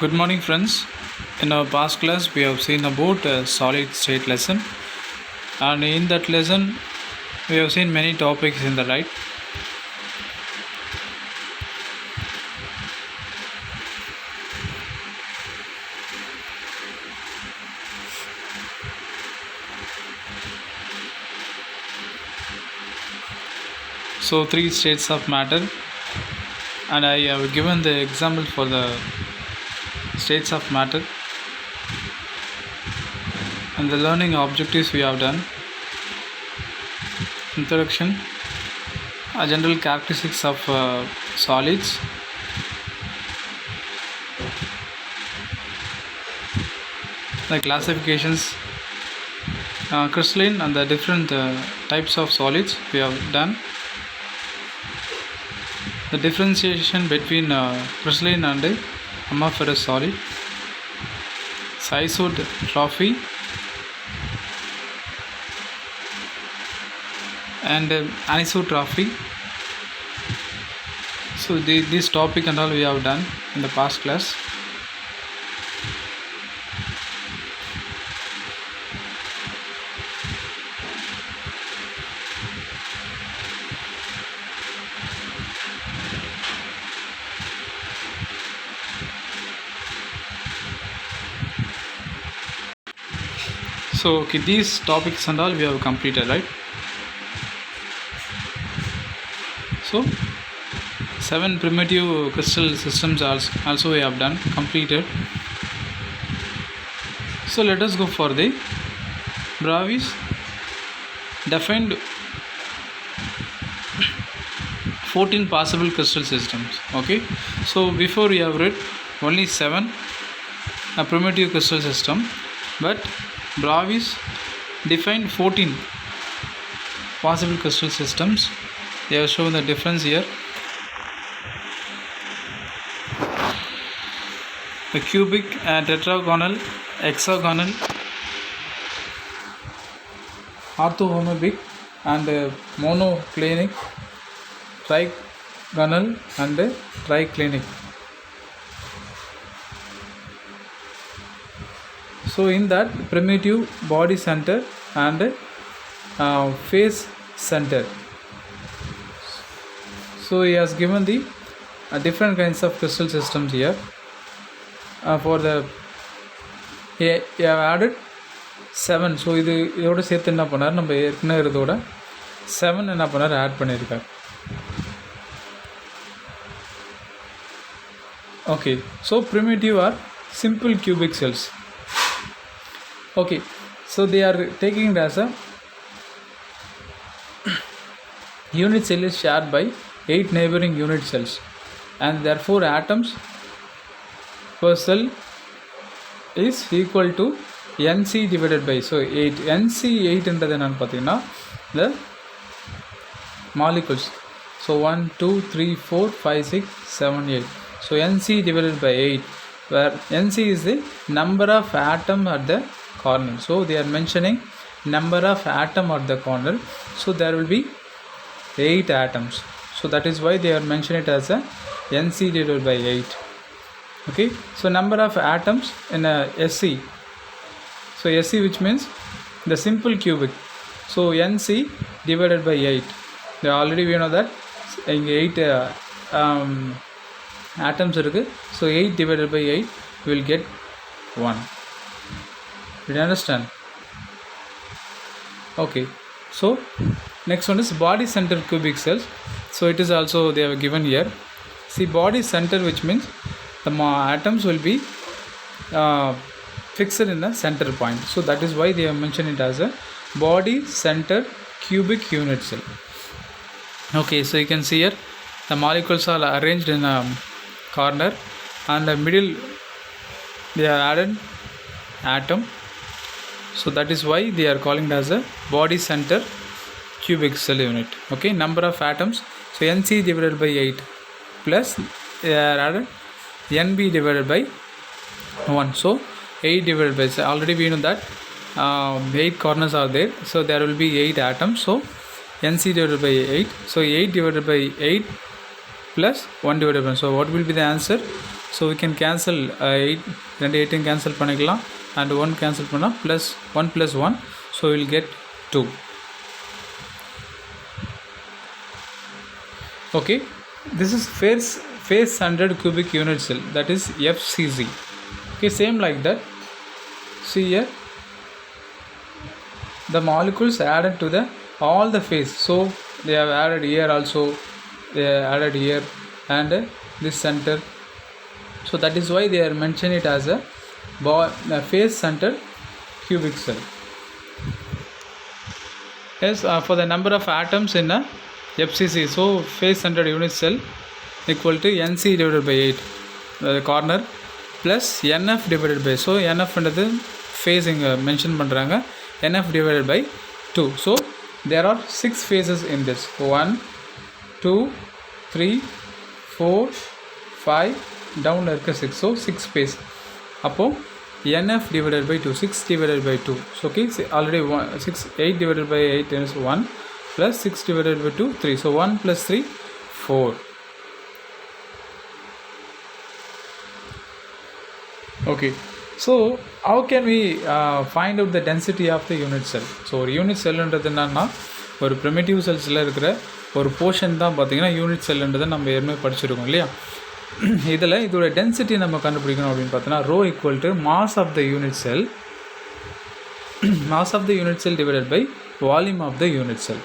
Good morning, friends. In our past class, we have seen about a solid state lesson, and in that lesson, we have seen many topics in the right. So, three states of matter, and I have given the example for the states of matter and the learning objectives we have done. Introduction, general characteristics of solids, the classifications, crystalline and the different types of solids we have done, the differentiation between crystalline and amorphous solid, isotropy and anisotropy. So this topic and all we have done in the past class. So okay, these topics and all we have completed, right? So 7 primitive crystal systems also we have done completed. So let us go for the Bravais defined 14 possible crystal systems. Okay, so before we have read only 7 a primitive crystal system, but Bravais defined 14 possible crystal systems. They have shown the difference here. The cubic, tetragonal, hexagonal, orthohomorphic and monoclinic, trigonal and triclinic. So in that primitive body center and face center. So he has given the different kinds of crystal systems here. For the he have added 7. So இதோட சேர்த்து என்ன பண்ணார், நம்ம ஏற்கனவே இதோட 7 என்ன பண்ணார் add பண்ணியிருக்கார். Okay, so primitive are simple cubic cells. Okay, so they are taking it as a unit cell is shared by 8 neighboring unit cells, and therefore atoms per cell is equal to NC divided by, so 8. NC 8 என்றது என்னன்னு பார்த்தீங்கன்னா the molecules. So 1 2 3 4 5 6 7 8. So NC divided by 8, where NC is the number of atom at the corner. So they are mentioning number of atom at the corner. So there will be 8 atoms. So that is why they are mentioning it as a NC divided by 8. Okay, so number of atoms in a SC. So SC, which means the simple cubic. So NC divided by 8. They already we know that 8 atoms irukku. So 8 divided by 8 will get 1. Did you understand? Okay, so next one is body center cubic cells. So it is also they have given here. See, body center, which means the atoms will be fixed in the center point. So that is why they have mentioned it as a body center cubic unit cell. Okay, so you can see here the molecules are arranged in a corner, and the middle they are added atom. So that is why they are calling it as a body center cubic cell unit. Okay, number of atoms, so NC divided by 8 plus they are added NB divided by 1. So 8 divided by, so already we know that 8 corners are there, so there will be 8 atoms. So NC divided by 8. So 8 divided by 8 plus 1 divided by 1. So what will be the answer? So we can cancel 8 ரெண்டு 8 cancel பண்ணிக்கலாம் and 1 cancel பண்ணால் plus 1 plus 1, so we will get 2. Okay, this is phase 100 cubic unit cell, that is FCC. Okay, same like that. See here, the molecules added to the all the phase, so they have added here also, they have added here and this center, so that is why they are mentioning it as a phase center cubic cell. Yes, for the number of atoms in a FCC, so phase centered unit cell equal to NC divided by 8, the corner, plus NF divided by, so NF என்றது phase இங்கே mention பண்ணுறாங்க, NF divided by 2. So there are 6 phases in this, 1 2 3 4 5 down இருக்க 6, so 6 phase. அப்போ NF divided by 2, 6 divided by 2, so okay, already 8 divided by 8 is 1 plus 6 divided by 2 3, so 1 plus 3 4. Okay, so how can we find out the density of the unit cell? So ஒரு unit செல்லுன்றது என்னன்னா ஒரு primitive செல்ஸில் இருக்கிற ஒரு portion தான் பார்த்திங்கன்னா unit செல்லுன்றதை நம்ம ஏற்கனவே படிச்சிருக்கோம் இல்லையா. இதில் இதோட டென்சிட்டி நம்ம கண்டுபிடிக்கணும் அப்படின்னு பார்த்தோன்னா rho equal to mass of the unit cell, mass of the unit cell divided by volume of the unit cell.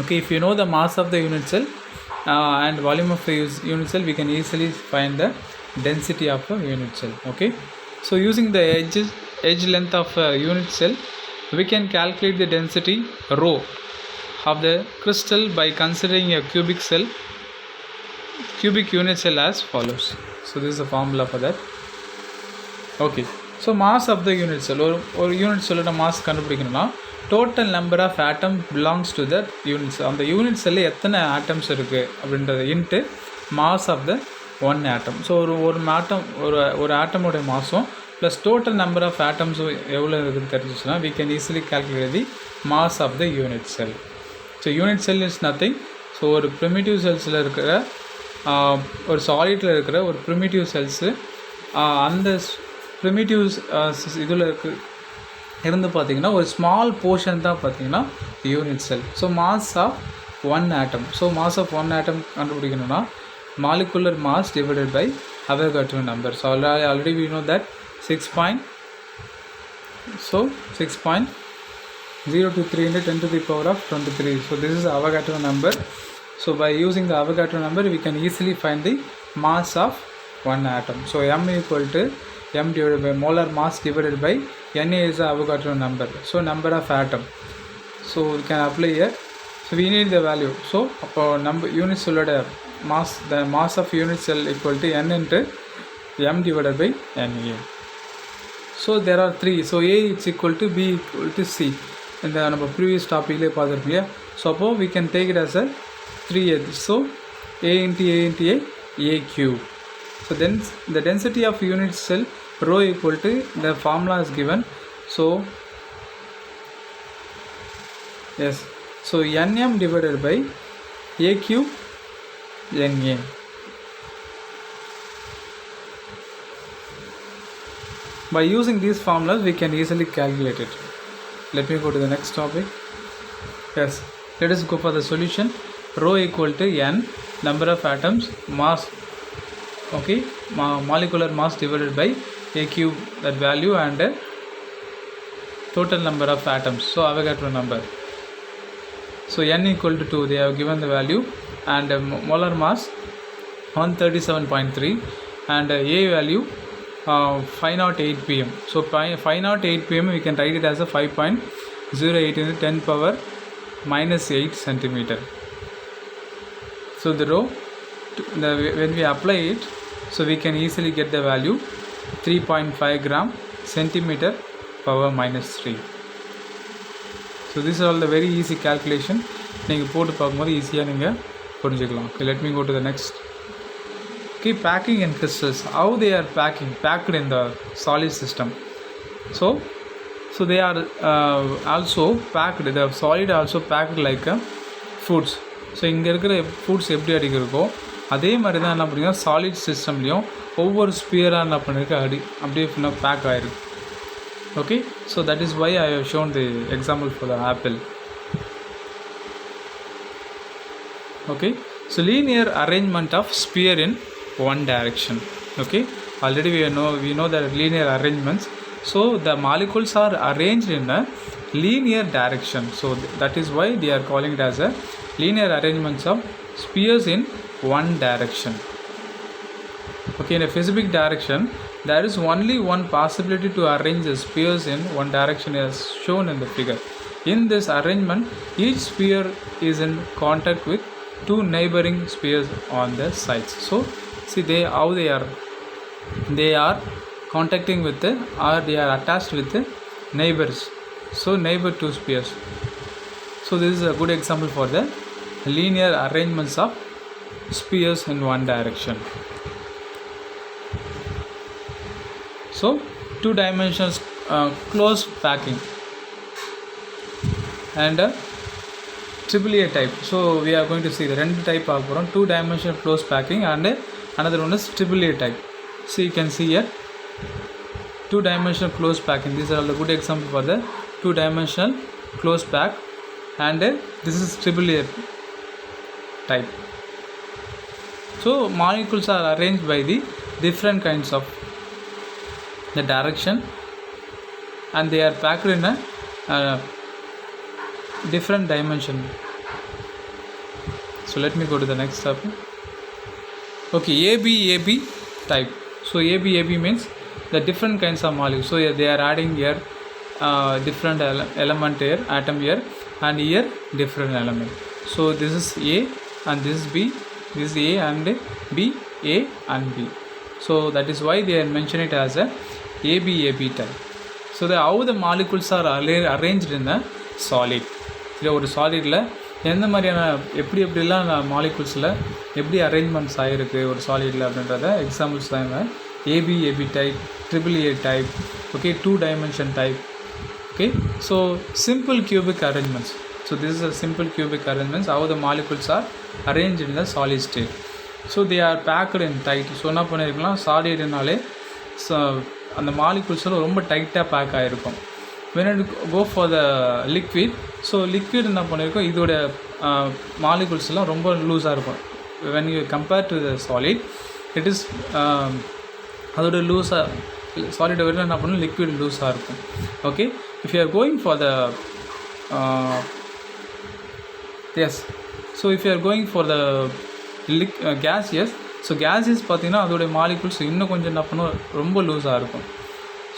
Okay, if you know the mass of the unit cell and volume of the unit cell, we can easily find the density of a unit cell. Okay, so using the edge length of a unit cell, we can calculate the density rho of the crystal by considering a cubic unit cell as follows. So this is the formula for that. Okay, so mass of the unit cell, or unit cell mass கண்டுபிடிக்கணும்னா total number of atoms belongs to that unit cell. அந்த unit செல்லில் எத்தனை atoms இருக்குது அப்படின்றது into mass of the one atom. So ஒரு ஆட்டமோடைய மாஸும் plus total number of ஆட்டம்ஸும் எவ்வளோ இருக்குதுன்னு தெரிஞ்சிச்சுன்னா we can easily calculate the mass of the unit cell. So unit cell is nothing. So ஒரு ப்ரிமிட்டிவ் செல்ஸில் இருக்கிற ஒரு சாலிடில் இருக்கிற ஒரு ப்ரிமிட்டிவ் செல்ஸு அந்த ப்ரிமிட்டிவ்ஸ் இதில் இருந்து பார்த்திங்கன்னா ஒரு ஸ்மால் போர்ஷன் தான் பார்த்திங்கன்னா unit cell. So mass of one atom, so mass of one atom கண்டுபிடிக்கணும்னா molecular mass divided by Avogadro number. So already we know that 6.023 into 10 to the power of 23. So this is Avogadro number. So by using the Avogadro number, we can easily find the mass of one atom. So M equal to M divided by molar mass divided by Na is the Avogadro number. So number of atom. So we can apply here. So we need the value. So number unit cell mass, the mass of unit cell equal to N into M divided by Na. So there are 3. So A is equal to B equal to C. In the previous topic so we can take it as a 3A. So A into A into A cube. So then the density of unit cell rho equal to, the formula is given. So yes, so Nm divided by A cube Na. By using these formulas, we can easily calculate it. Let me go to the next topic. Yes, let us go for the solution. Rho equal to N, number of atoms, mass, okay, molecular mass divided by A cube, that value, and total number of atoms, so Avogadro number. So N equal to 2, they have given the value, and molar mass 137.3, and A value 508 pm. So 508 pm we can write it as a 5.08 into 10 power minus 8 centimeter. So the rho, when we apply it, so we can easily get the value 3.5 gram centimeter power minus 3. So this is all the very easy calculation. நீங்கள் போட்டு பார்க்கும்போது ஈஸியாக நீங்கள் புரிஞ்சுக்கலாம். Okay, let me go to the next. Okay, packing in crystals, how they are packed in the solid system. So they are also packed, the solid also packed like fruits. So இங்கே இருக்கிற fruits எப்படி அடிக்கிறக்கோ அதே மாதிரி தான் என்ன பண்ணிங்கன்னா solid சிஸ்டம்லேயும் ஒவ்வொரு ஸ்பியராக என்ன பண்ணியிருக்கு அப்படியே ஃபுல்லாக பேக் ஆகிருக்கு. Okay, so that is why I have shown the example for the apple. Okay, so linear arrangement of sphere in one direction. Okay, already we know that linear arrangements. So the molecules are arranged in a linear direction. So that is why they are calling it as a linear arrangements of spheres in one direction. Okay, in a specific direction, there is only one possibility to arrange the spheres in one direction as shown in the figure. In this arrangement, each sphere is in contact with two neighboring spheres on the sides. So, see how they are contacting with or they are attached with the neighbors. So, neighbor two spheres. So, this is a good example for the linear arrangements of spheres in one direction. So, two dimensions close packing and AAA type. So, we are going to see the two type of two dimensional close packing and another one is AAA type. So, you can see here two dimensional close packing. These are the good example for the two dimensional close pack and this is AAA type. So, molecules are arranged by the different kinds of the direction and they are packed in a different dimension. So let me go to the next step. Okay, ABAB type. So ABAB means the different kinds of molecules. So they are adding here different element here, atom here, and here different element. So this is A and this is B, this is A and B, A and B. So that is why they are mentioning it as a ABAB type. So how the molecules are arranged in a solid. இல்லை ஒரு சாலிடில் எந்த மாதிரியான எப்படிலாம் மாலிகுல்ஸில் எப்படி arrangements ஆகிருக்கு ஒரு சாலிடில் அப்படின்றத examples தான் ABAB type, AAA type, okay, two dimension type. Okay, so simple cubic arrangements. So this is a simple cubic arrangements how the molecules are arranged in the solid state. So they are packed in tight. So என்ன பண்ணியிருக்கலாம், சாலிட்னாலே அந்த மாலிகுல்ஸில் ரொம்ப டைட்டாக back ஆகிருக்கும். when it go for the liquid, so liquid என்ன பண்ணியிருக்கோம், இதோட மாலிகுல்ஸ்லாம் ரொம்ப லூஸாக இருக்கும். when you compare to the solid, it is அதோட லூஸாக சாலிடை விட என்ன பண்ணணும், லிக்விட் லூஸாக இருக்கும். Okay, if you are going for the yes, so if you are going for the gaseous, so gaseous பார்த்திங்கன்னா அதோடைய மாலிகுல்ஸ் இன்னும் கொஞ்சம் என்ன பண்ணும், ரொம்ப லூஸாக இருக்கும்.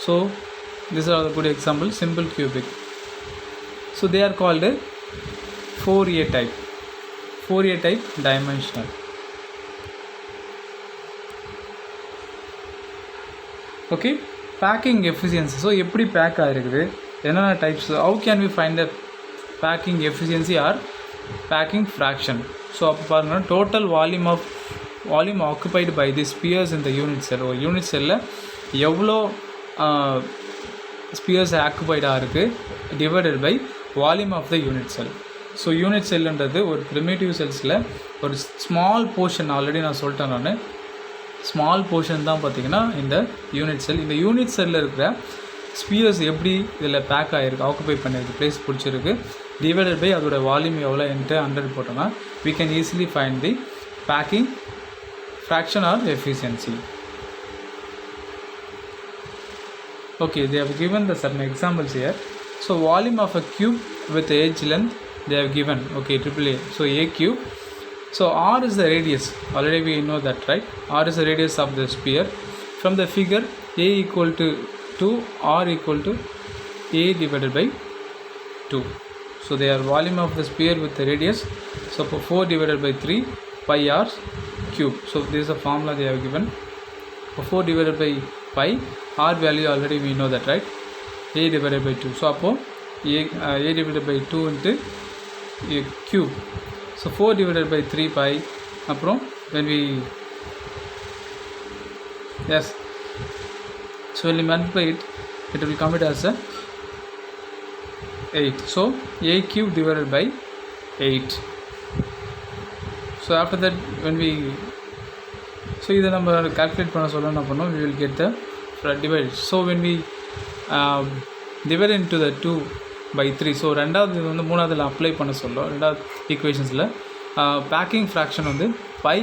So these are the good example, simple cubic. So they are called Fourier type. Fourier type dimensional. Okay, packing efficiency. So எப்படி பேக் ஆகிருக்குது, என்னென்ன types, how can we find the packing efficiency or packing fraction. So அப்போ பாருங்கள், total volume occupied by the spheres in the unit cell. ஒரு unit செல்லில் எவ்வளோ spheres ஆக்குபைடாக இருக்குது divided by volume of the unit cell. So unit செல்லுன்றது ஒரு primitive செல்ஸில் ஒரு ஸ்மால் போர்ஷன், ஆல்ரெடி நான் சொல்லிட்டேன், நான் ஸ்மால் போர்ஷன் தான் பார்த்திங்கன்னா இந்த யூனிட் செல். இந்த யூனிட் செல்லில் இருக்கிற ஸ்பியர்ஸ் எப்படி இதில் பேக் ஆகிருக்கு, ஆக்குபை பண்ணியிருக்கு, ப்ளேஸ் பிடிச்சிருக்கு, டிவைடட் பை அதோட வால்யூம் எவ்வளோ என்ட்டு 100 போட்டோம்னா we can easily find the packing fraction or efficiency. Okay, they have given the certain examples here. So volume of a cube with edge length they have given. Okay, AAA. So A cube. So R is the radius. Already we know that, right? R is the radius of the sphere. From the figure, A equal to 2, R equal to A divided by 2. So they are volume of the sphere with the radius. So 4 divided by 3 pi r cube. So this is a formula they have given. 4 divided by pi, r value already we know that, right? A divided by 2. So appo A divided by 2 into A cube. So 4 divided by 3 pi. Aprom when we, yes, so when we multiply it, it will come it as a 8. So A cube divided by 8. So after that, when we so இதை நம்ம calculate பண்ண சொல்ல என்ன பண்ணோம், we will get the divide. So when we divide into the 2/3, so ரெண்டாவது இது வந்து மூணாவதில் அப்ளை பண்ண சொல்லும். ரெண்டாவது ஈக்குவேஷன்ஸில் பேக்கிங் ஃப்ராக்ஷன் வந்து by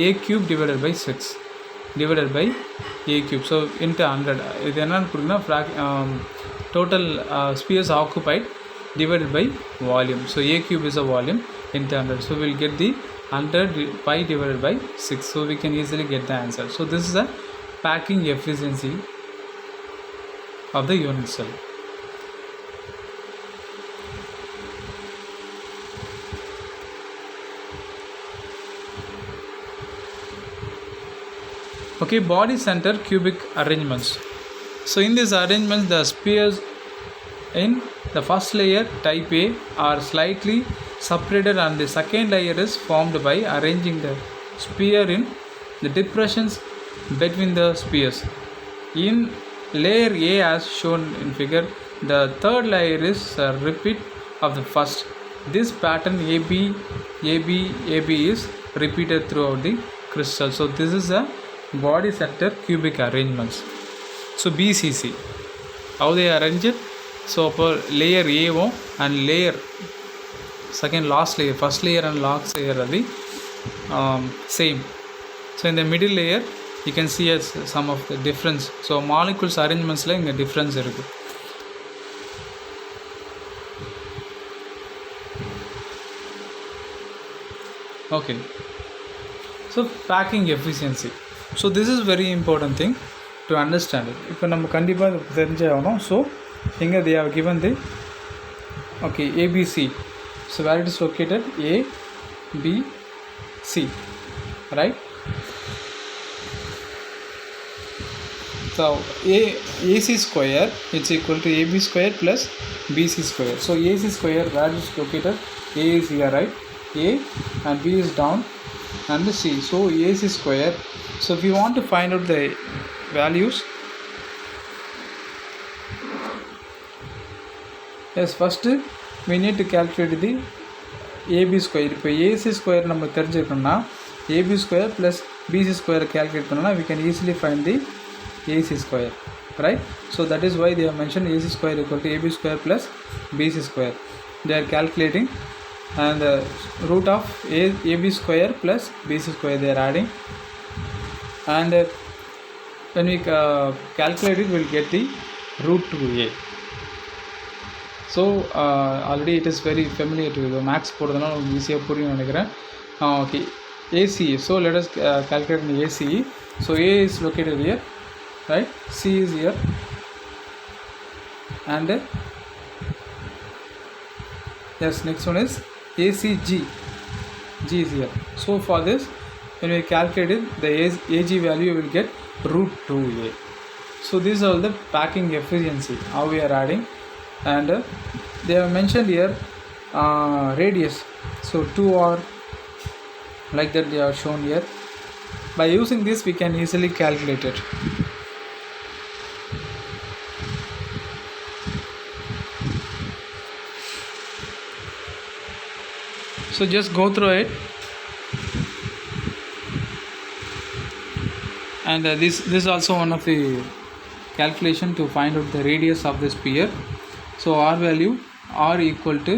a cube divided by 6 divided by a cube, so into 100. இது என்னென்னு கொடுக்குன்னா total spheres occupied divided by volume. So a cube is a volume into 100. So we'll get the 100 pi divided by 6. So we can easily get the answer. So this is a packing efficiency of the unit cell. Okay, body center cubic arrangements. So in this arrangement, the spheres in the first layer type A are slightly separated, and the second layer is formed by arranging the sphere in the depressions between the spheres. In layer A as shown in figure, the third layer is a repeat of the first. This pattern AB is repeated throughout the crystal. So this is a body center cubic arrangements. So BCC, how they arrange it? So for layer A and layer second last layer, first layer and last layer are the same. So in the middle layer you can see as some of the difference. So molecules arrangements la inga difference irukku. Okay, so packing efficiency. So this is very important thing to understand it. இப்போ நம்ம கண்டிப்பாக தெரிஞ்சே ஆகணும். So இங்கே they have given the okay ABC. So where it is located, A B C, right? So AC square it's equal to AB square plus BC square. So AC square where is located, A is here, right? A and B is down and the C. So AC square. So if you want to find out the values, yes, first we need to calculate the AB square. இப்போ AC square நம்ம தெரிஞ்சிருக்கோம்னா AB square plus BC square calculate பண்ணோம்னா we can easily find the AC square, right? So that is why they have mentioned AC square equal to AB square plus BC square. They are calculating, and the root of AB square plus BC square they are adding, and when we calculate it, we will get the root 2A. So already it is very familiar to you. Max போடுறதுனால உங்களுக்கு ஈஸியாக புரியும் நினைக்கிறேன். Okay, ACE. So let us calculate the ACE. So A is located here, right? C is here, and yes, next one is ACG. G is here. So for this, when we calculate it, the AG value will get root 2A. So these are the packing efficiency, how we are adding, and they have mentioned here radius. So 2R, like that they are shown here. By using this we can easily calculate it. So just go through it, and this is also one of the calculation to find out the radius of the sphere. So R value, R equal to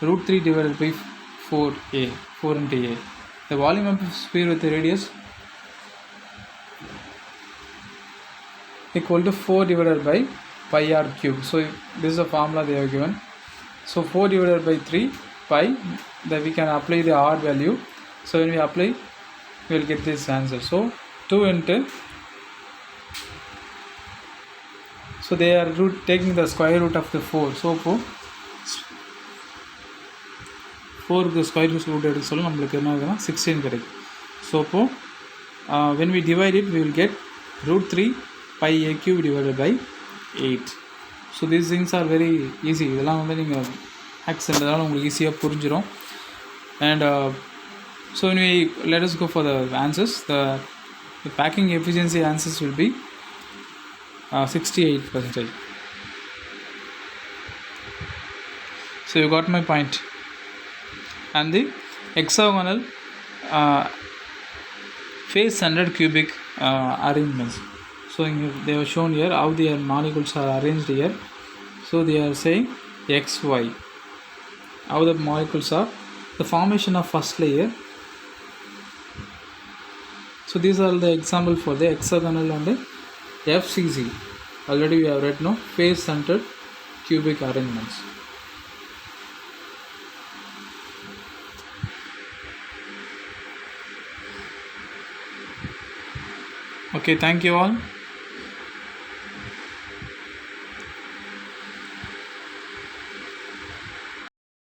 root 3 divided by 4A, 4 into A. The volume of the sphere with the radius equal to 4 divided by pi R cube. So this is a formula they have given. So 4 divided by 3 pi, that we can apply the R value. So when we apply, we will get this answer. So 2 into, so they are taking the square root of the 4. So for 4 the square root எடுக்க சொல்ல நம்மளுக்கு என்ன ஆகுதுன்னா 16 கிடைக்கும். So when we divide it, we will get root 3 pi A cube divided by 8. So these things are very easy. இதெல்லாம் வந்து நீங்கள் ஆக்சென்ட்னால உங்களுக்கு ஈஸியாக புரிஞ்சிடும். And so when we let us go for the answers, the packing efficiency answers will be 68%. So you got my point. And the hexagonal face-centered cubic arrangements. So they have shown here how their molecules are arranged here. So they are saying XY, how the molecules are, the formation of first layer. So these are the example for the hexagonal and the FCC. Already we have read, no, face-centered cubic arrangements. Okay, thank you all.